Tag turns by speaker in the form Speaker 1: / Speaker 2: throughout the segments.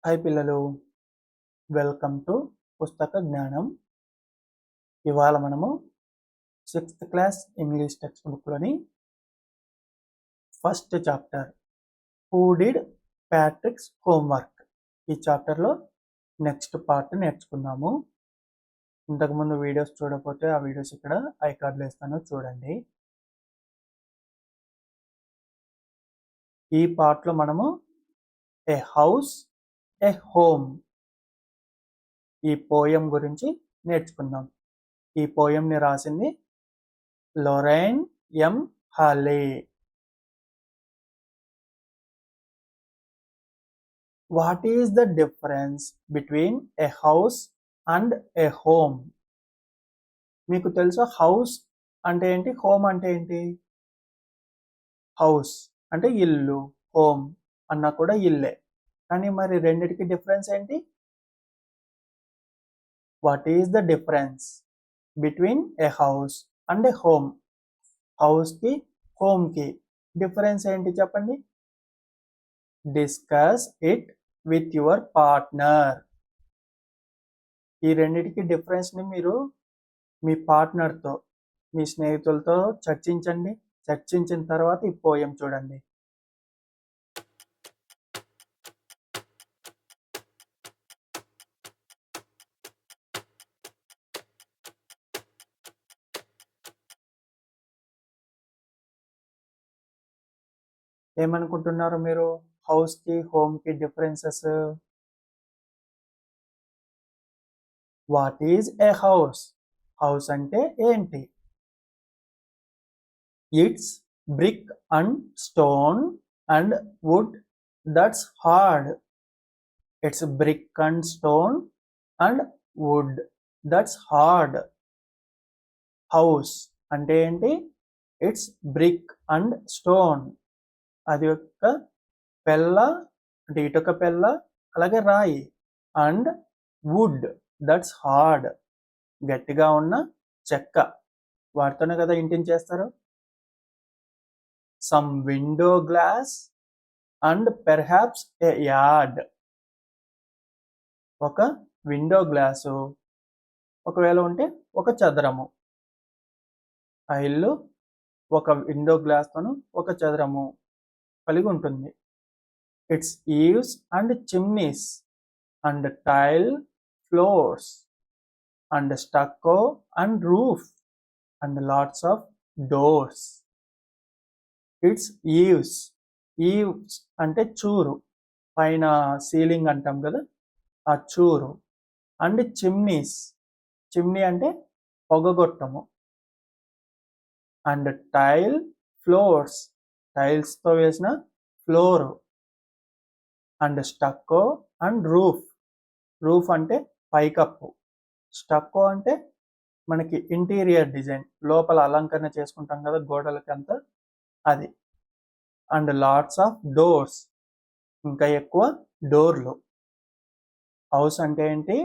Speaker 1: Hi పిల్లలు, welcome to పుస్తక జ్ఞానం. ఇవాళ మనము 6th క్లాస్ ఇంగ్లీష్ టెక్స్ట్ బుక్లోని first chapter who did Patrick's homework ఈ చాప్టర్లో నెక్స్ట్ పార్ట్ నేర్చుకుందాము. ఇంతకుముందు వీడియోస్ చూడకపోతే ఆ వీడియోస్ ఇక్కడ ఐకార్డులు వేస్తాను, చూడండి. ఈ పార్ట్లో మనము ఏ హౌస్ ఏ హోమ్ ఈ పోయం గురించి నేర్చుకుందాం. ఈ పోయంని రాసింది లొరైన్ ఎం హాలే. What is the difference between A house and A home? మీకు తెలుసా హౌస్ అంటే ఏంటి, హోమ్ అంటే ఏంటి? హౌస్ అంటే ఇల్లు, హోమ్ అన్నా కూడా ఇల్లే. కానీ మరి రెండిటికి డిఫరెన్స్ ఏంటి? What is the difference between A house and A home? హౌస్కి హోమ్కి డిఫరెన్స్ ఏంటి చెప్పండి. Discuss it with your partner. ఈ రెండిటికి డిఫరెన్స్ని మీరు మీ పార్ట్నర్తో, మీ స్నేహితులతో చర్చించండి. చర్చించిన తర్వాత ఈ పోయం చూడండి. ఏమనుకుంటున్నారు మీరు హౌస్కి హోమ్కి differences? What is a house? House అంటే ఏంటి? It's brick and stone and wood that's hard. It's brick and stone and wood that's hard. House అంటే ఏంటి? ఇట్స్ బ్రిక్ అండ్ స్టోన్, అది యొక్క పెల్ల అంటే ఇటుక పెల్ల, అలాగే రాయి. అండ్ వుడ్ దట్స్ హార్డ్, గట్టిగా ఉన్న చెక్క, వాటితోనే కదా ఇంటిని చేస్తారు. Some window glass and perhaps a yard. ఒక విండో గ్లాసు ఒకవేళ ఉంటే ఒక చదరము. ఆ ఇల్లు ఒక విండో గ్లాస్తోను ఒక చదరము కలిగి ఉంటుంది. It's eaves and chimneys and tile floors and stucco and roof and lots of doors. It's eaves, eaves అంటే చూరు, పైన సీలింగ్ అంటాం కదా, ఆ చూరు. అండ్ చిమ్నీస్, చిమ్నీ అంటే పొగగొట్టము. అండ్ టైల్ ఫ్లోర్స్, టైల్స్తో వేసిన floor. And stucco and roof, roof అంటే పైకప్పు. స్టక్కో అంటే మనకి ఇంటీరియర్ డిజైన్, లోపల అలంకరణ చేసుకుంటాం కదా గోడలకి అంతా, అది. అండ్ లాట్స్ ఆఫ్ డోర్స్, ఇంకా ఎక్కువ డోర్లు. హౌస్ అంటే ఏంటి?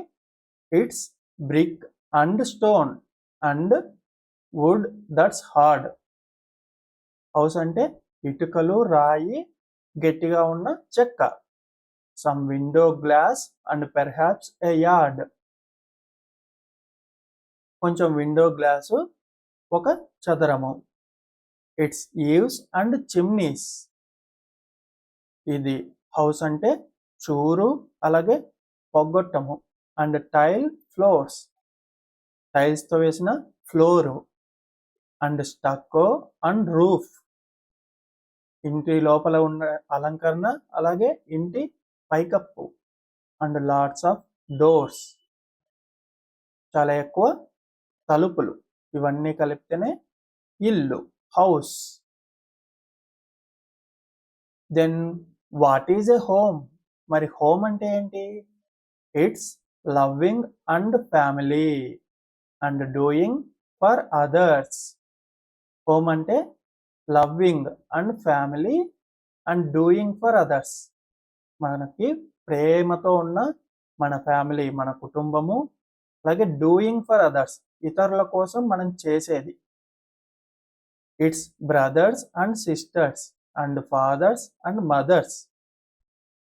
Speaker 1: It's brick and stone and wood that's hard. House అంటే ఇటుకలు, రాయి, గట్టిగా ఉన్న చెక్క. Some window glass and perhaps a yard. కొంచెం విండో గ్లాసు, ఒక చదరము. ఇట్స్ ఈవ్స్ అండ్ చిమ్నీస్, ఇది హౌస్ అంటే చూరు, అలాగే పొగొట్టము. అండ్ టైల్ ఫ్లోర్స్, టైల్స్తో వేసిన floor. And stucco and roof, ఇంటి లోపల ఉన్న అలంకరణ, అలాగే ఇంటి పైకప్పు. అండ్ లాట్స్ ఆఫ్ డోర్స్, చాలా ఎక్కువ తలుపులు. ఇవన్నీ కలిపితేనే ఇల్లు, house. Then what is a home? మరి హోమ్ అంటే ఏంటి? It's loving and family and doing for others. Home అంటే loving and family and doing for others, మనకి ప్రేమతో ఉన్న మన ఫ్యామిలీ, మన కుటుంబము, అలాగే డూయింగ్ ఫర్ అదర్స్, ఇతరుల కోసం మనం చేసేది. It's brothers and sisters and fathers and mothers.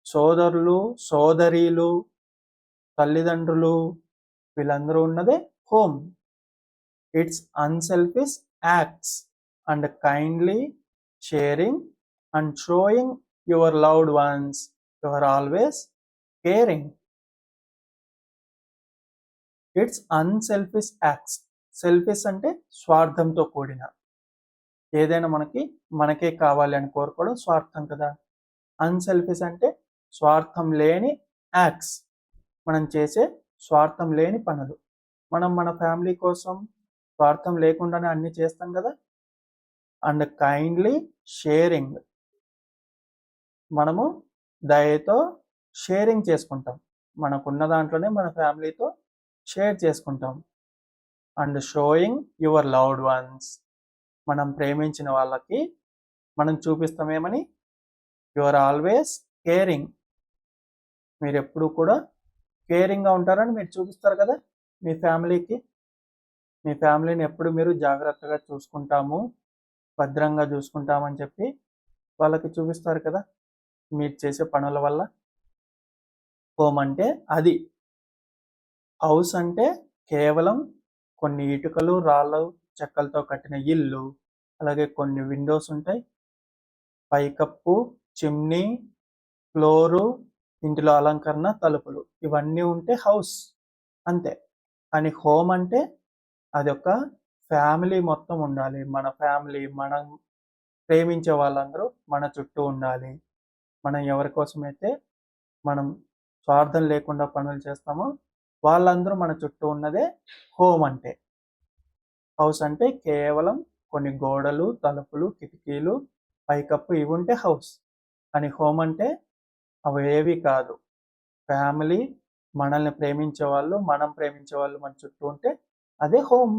Speaker 1: సోదరులు, సోదరీలు, తల్లిదండ్రులు వీళ్ళందరూ ఉన్నదే home. It's unselfish acts and kindly sharing and showing your loved ones you are always caring. It's unselfish acts. Selfish అంటే స్వార్థంతో కూడిన, ఏదైనా మనకే కావాలి అని కోరుకోవడం స్వార్థం కదా. అన్సెల్ఫిష్ అంటే స్వార్థం లేని యాక్ట్స్, మనం చేసే స్వార్థం లేని పనులు. మనం మన ఫ్యామిలీ కోసం స్వార్థం లేకుండానే అన్ని చేస్తాం కదా. అండ్ కైండ్లీ షేరింగ్, మనము దయతో షేరింగ్ చేసుకుంటాం, మనకున్న దాంట్లోనే మన ఫ్యామిలీతో షేర్ చేసుకుంటాం. And showing your loved once, మనం ప్రేమించిన వాళ్ళకి మనం చూపిస్తామేమని, యు ఆర్ ఆల్వేస్ కేరింగ్, మీరు ఎప్పుడు కూడా కేరింగ్గా ఉంటారని మీరు చూపిస్తారు కదా మీ ఫ్యామిలీకి. మీ ఫ్యామిలీని ఎప్పుడు మీరు జాగ్రత్తగా చూసుకుంటాము, భద్రంగా చూసుకుంటామని చెప్పి వాళ్ళకి చూపిస్తారు కదా మీరు చేసే పనుల వల్ల. హోమ్ అంటే అది. హౌస్ అంటే కేవలం కొన్ని ఇటుకలు, రాళ్ళు, చెక్కలతో కట్టిన ఇల్లు, అలాగే కొన్ని విండోస్ ఉంటాయి, పైకప్పు, చిమ్నీ, ఫ్లోరు, ఇంటిలో అలంకరణ, తలుపులు, ఇవన్నీ ఉంటే హౌస్ అంతే. కానీ హోమ్ అంటే అది ఒక ఫ్యామిలీ మొత్తం ఉండాలి. మన ఫ్యామిలీ, మనం ప్రేమించే వాళ్ళందరూ మన చుట్టూ ఉండాలి. మనం ఎవరి కోసమైతే మనం స్వార్థం లేకుండా పనులు చేస్తామో వాళ్ళందరూ మన చుట్టూ ఉన్నదే హోమ్ అంటే. హౌస్ అంటే కేవలం కొన్ని గోడలు, తలుపులు, కిటికీలు, పైకప్పు ఇవి ఉంటే హౌస్. కానీ హోమ్ అంటే అవి ఏవి కాదు. ఫ్యామిలీ, మనల్ని ప్రేమించే వాళ్ళు, మనం ప్రేమించే వాళ్ళు మన చుట్టూ ఉంటే అదే హోమ్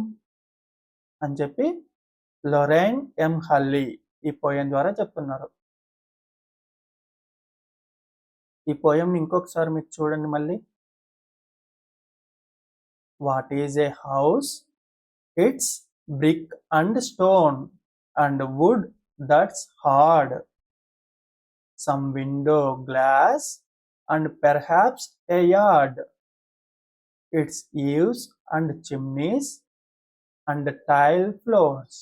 Speaker 1: అని చెప్పి లొరైన్ ఎం హల్లీ ఈ పోయం ద్వారా చెప్తున్నారు. ఈ పోయం ఇంకొకసారి మీరు చూడండి మళ్ళీ. What is a house? It's brick and stone and wood that's hard, some window glass and perhaps a yard, its eaves and chimneys and tile floors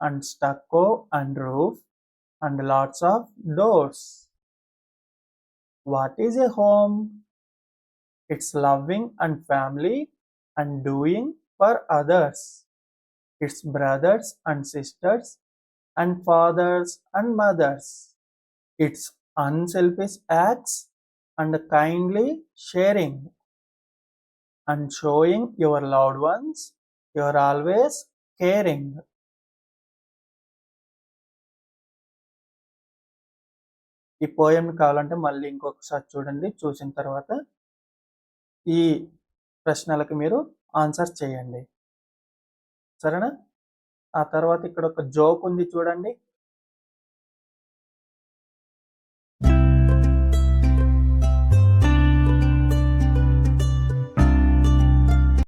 Speaker 1: and stucco and roof and lots of doors. What is a home? It's loving and family and doing for others. It's brothers and sisters and fathers and mothers. It's unselfish acts and kindly sharing and showing your loved ones you are always caring. ఈ poem కావాలంటే మళ్ళీ ఇంకొకసారి చూడండి. చూసిన తర్వాత ఈ ప్రశ్నలకు మీరు ఆన్సర్ చేయండి, సరేనా? ఆ తర్వాత ఇక్కడ ఒక జోక్ ఉంది చూడండి.